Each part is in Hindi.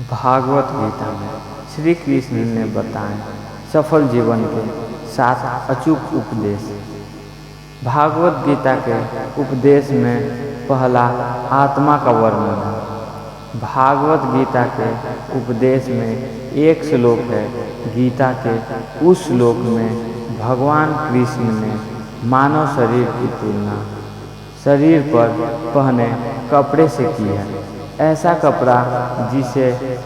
भागवत गीता में श्री कृष्ण ने बताए सफल जीवन के 7 अचूक उपदेश। भागवत गीता के उपदेश में पहला आत्मा का वर्णन है। भागवत गीता के उपदेश में एक श्लोक है। गीता के उस श्लोक में भगवान कृष्ण ने मानव शरीर की तुलना शरीर पर पहने कपड़े से की है। ऐसा कपड़ा जिसे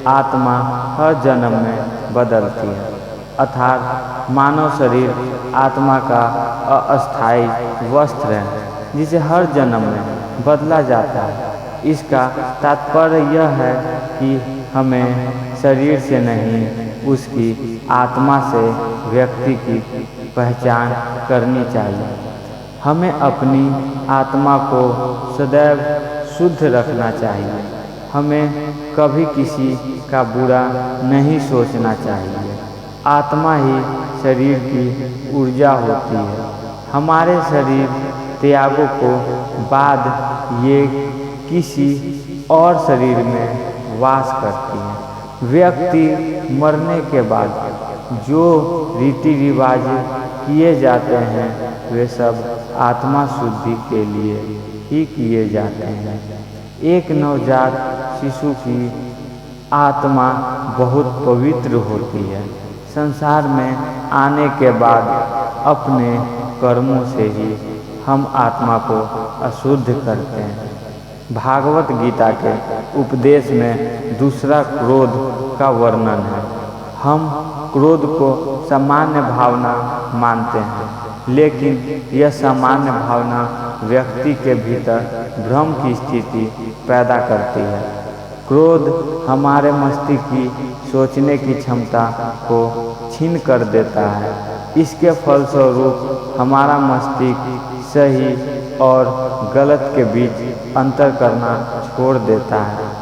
आत्मा हर जन्म में बदलती है, अर्थात मानव शरीर आत्मा का अस्थायी वस्त्र है जिसे हर जन्म में बदला जाता है। इसका तात्पर्य यह है कि हमें शरीर से नहीं, उसकी आत्मा से व्यक्ति की पहचान करनी चाहिए। हमें अपनी आत्मा को सदैव शुद्ध रखना चाहिए। हमें कभी किसी का बुरा नहीं सोचना चाहिए। आत्मा ही शरीर की ऊर्जा होती है। हमारे शरीर त्यागों को बाद ये किसी और शरीर में वास करती है। व्यक्ति मरने के बाद जो रीति रिवाज किए जाते हैं वे सब आत्मा शुद्धि के लिए ही किए जाते हैं। एक नवजात शिशु की आत्मा बहुत पवित्र होती है। संसार में आने के बाद अपने कर्मों से ही हम आत्मा को अशुद्ध करते हैं। भागवत गीता के उपदेश में दूसरा क्रोध का वर्णन है। हम क्रोध को सामान्य भावना मानते हैं, लेकिन यह सामान्य भावना व्यक्ति के भीतर भ्रम की स्थिति पैदा करती है। क्रोध हमारे मस्तिष्क की सोचने की क्षमता को छीन कर देता है। इसके फलस्वरूप हमारा मस्तिष्क सही और गलत के बीच अंतर करना छोड़ देता है।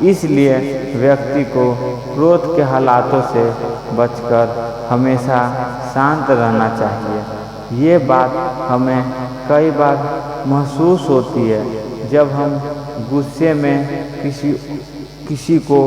इसलिए व्यक्ति को क्रोध के हालातों से बचकर हमेशा शांत रहना चाहिए। ये बात हमें कई बार महसूस होती है जब हम गुस्से में किसी को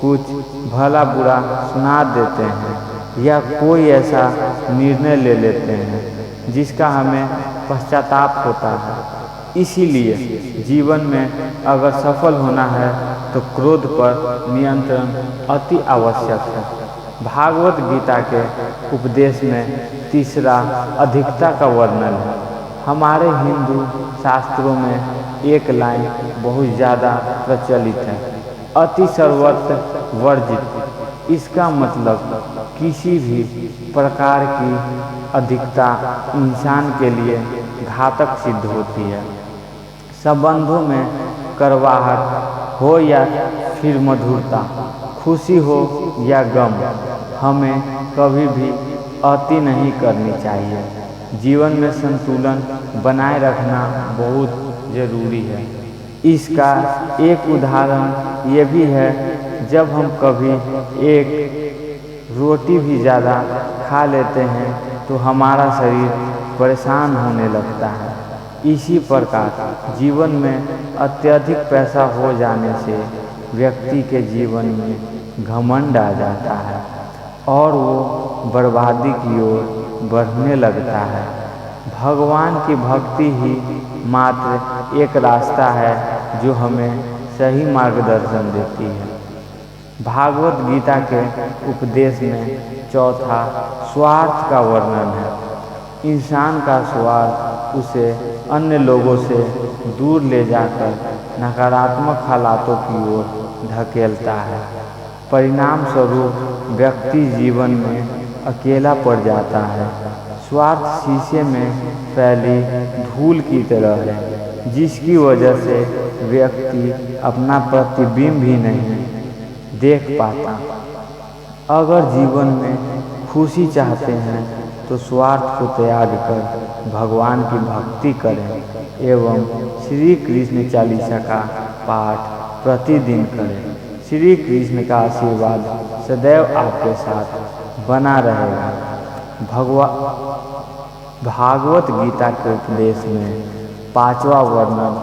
कुछ भला बुरा सुना देते हैं या कोई ऐसा निर्णय ले लेते हैं जिसका हमें पश्चाताप होता है। इसीलिए जीवन में अगर सफल होना है तो क्रोध पर नियंत्रण अति आवश्यक है। भागवत गीता के उपदेश में तीसरा अधिकता का वर्णन है। हमारे हिंदू शास्त्रों में एक लाइन बहुत ज़्यादा प्रचलित है, अति सर्वत्र वर्जित। इसका मतलब किसी भी प्रकार की अधिकता इंसान के लिए घातक सिद्ध होती है। संबंधों में कड़वाहट हो या फिर मधुरता, खुशी हो या गम, हमें कभी भी अति नहीं करनी चाहिए। जीवन में संतुलन बनाए रखना बहुत जरूरी है। इसका एक उदाहरण ये भी है, जब हम कभी एक रोटी भी ज़्यादा खा लेते हैं तो हमारा शरीर परेशान होने लगता है। इसी प्रकार जीवन में अत्यधिक पैसा हो जाने से व्यक्ति के जीवन में घमंड आ जाता है और वो बर्बादी की ओर बढ़ने लगता है। भगवान की भक्ति ही मात्र एक रास्ता है जो हमें सही मार्गदर्शन देती है। भागवत गीता के उपदेश में चौथा स्वार्थ का वर्णन है। इंसान का स्वार्थ उसे अन्य लोगों से दूर ले जाकर नकारात्मक हालातों की ओर धकेलता है। परिणाम स्वरूप व्यक्ति जीवन में अकेला पड़ जाता है। स्वार्थ शीशे में फैली धूल की तरह है, जिसकी वजह से व्यक्ति अपना प्रतिबिंब भी नहीं देख पाता। अगर जीवन में खुशी चाहते हैं तो स्वार्थ को त्याग कर भगवान की भक्ति करें एवं श्री कृष्ण चालीसा का पाठ प्रतिदिन करें। श्री कृष्ण का आशीर्वाद सदैव आपके साथ बना रहेगा। भागवत गीता के उपदेश में पांचवा वर्णन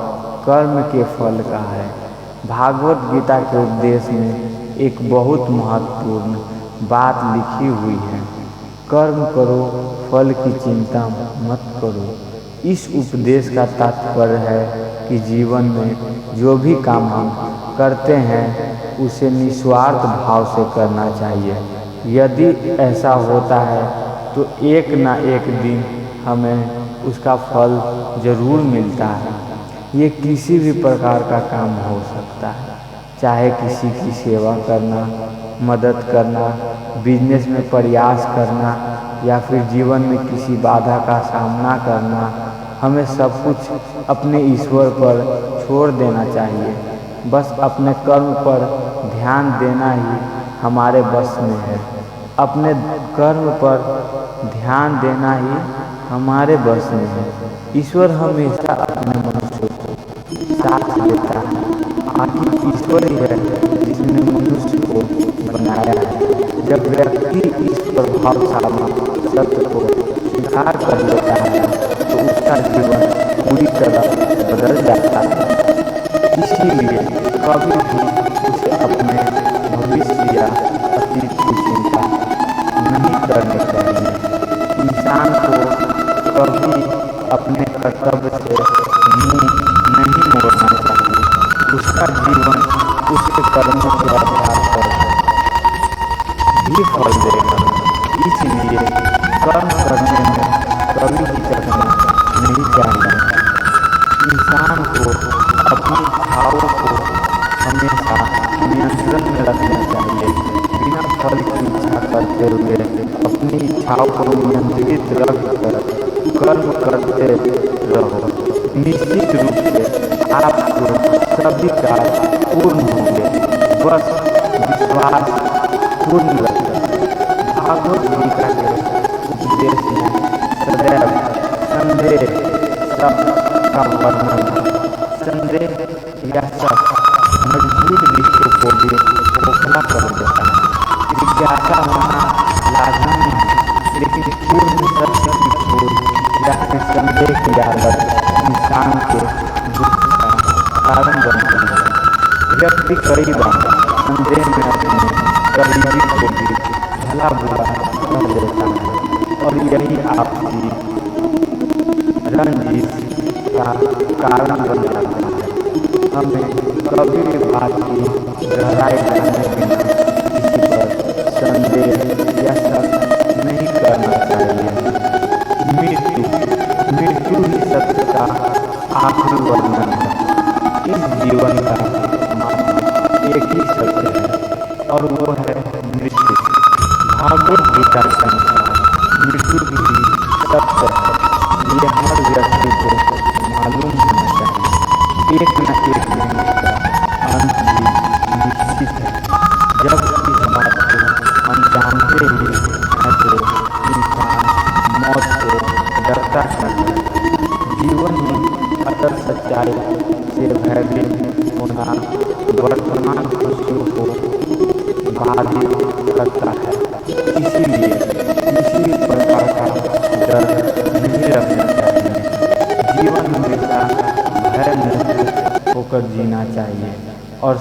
कर्म के फल का है। भागवत गीता के उपदेश में एक बहुत महत्वपूर्ण बात लिखी हुई है, कर्म करो, फल की चिंता मत करो। इस उपदेश का तात्पर्य है कि जीवन में जो भी काम हम करते हैं उसे निस्वार्थ भाव से करना चाहिए। यदि ऐसा होता है तो एक ना एक दिन हमें उसका फल जरूर मिलता है। ये किसी भी प्रकार का काम हो सकता है, चाहे किसी की सेवा करना, मदद करना, बिजनेस में प्रयास करना या फिर जीवन में किसी बाधा का सामना करना। हमें सब कुछ अपने ईश्वर पर छोड़ देना चाहिए। बस अपने कर्म पर ध्यान देना ही हमारे बस में है। अपने कर्म पर ध्यान देना ही हमारे बस में है। ईश्वर हमेशा अपने मनुष्य को साथ देता है। आखिर ईश्वर ही है जिसने मनुष्य को बनाया है। जब व्यक्ति इस प्रभावशाली सत्य को स्वीकार कर लेता है तो उसका जीवन पूरी तरह बदल जाता है। इसीलिए कभी भी उसे अपने भविष्य या अतीत की चिंता नहीं करनी चाहिए। इंसान को कभी अपने कर्तव्य से मुंह नहीं मोड़ना चाहिए। उसका जीवन उसके कर्मों के आधार पर भी फल देगा। इसलिए कर्म करने में कभी हिचकना नहीं चाहिए। इंसान को अपनी इच्छाओं को हमेशा नियंत्रण में रखना चाहिए। बिना फल की इच्छा करते हुए अपनी इच्छाओं को नियंत्रित रखकर कर्म करते रहो। निश्चित रूप से आपको सभी कार्य पूर्ण होंगे। बस विश्वास पूर्ण रखें। भागवत गीता के उपदेश में सदैव संदेह सब का वर्णन है। संदेह या शक मजबूत विश्व को भी खोखला कर देता है। जिज्ञासा होना लाजमी है, लेकिन पूर्ण सत्य की खोज या फिर संदेह की आदत इंसान के दुख का कारण बनती है। व्यक्ति कई बार संदेह में अपने करीबी को भी भला बुरा कर देता है और यही आपसी रंजिश का कारण बन जाता है। हमें कभी भी बात की गहराई जाने बिना किसी पर संदेह या शक नहीं करना चाहिए। मृत्यु ही सत्य का आखिरी वर्णन है। इस जीवन का मात्र एक ही सत्य है और वो है मृत्यु। भागवत गीता के अनुसार मृत्यु भी सत्य है। ये हर व्यक्ति को मालूम होना चाहिए। एक न एक दिन का अंत भी निश्चित है। जब इस बात को हम जानते ही हैं तो इंसान मौत से डरता है। जीवन में अटल सच्चाई से भयभीत होना वर्तमान खुशियों को बाधित करता है। इसीलिए किसी प्रकार का डर नहीं रखना चाहिए। जीवन हमेशा भय मुक्त होकर जीना चाहिए और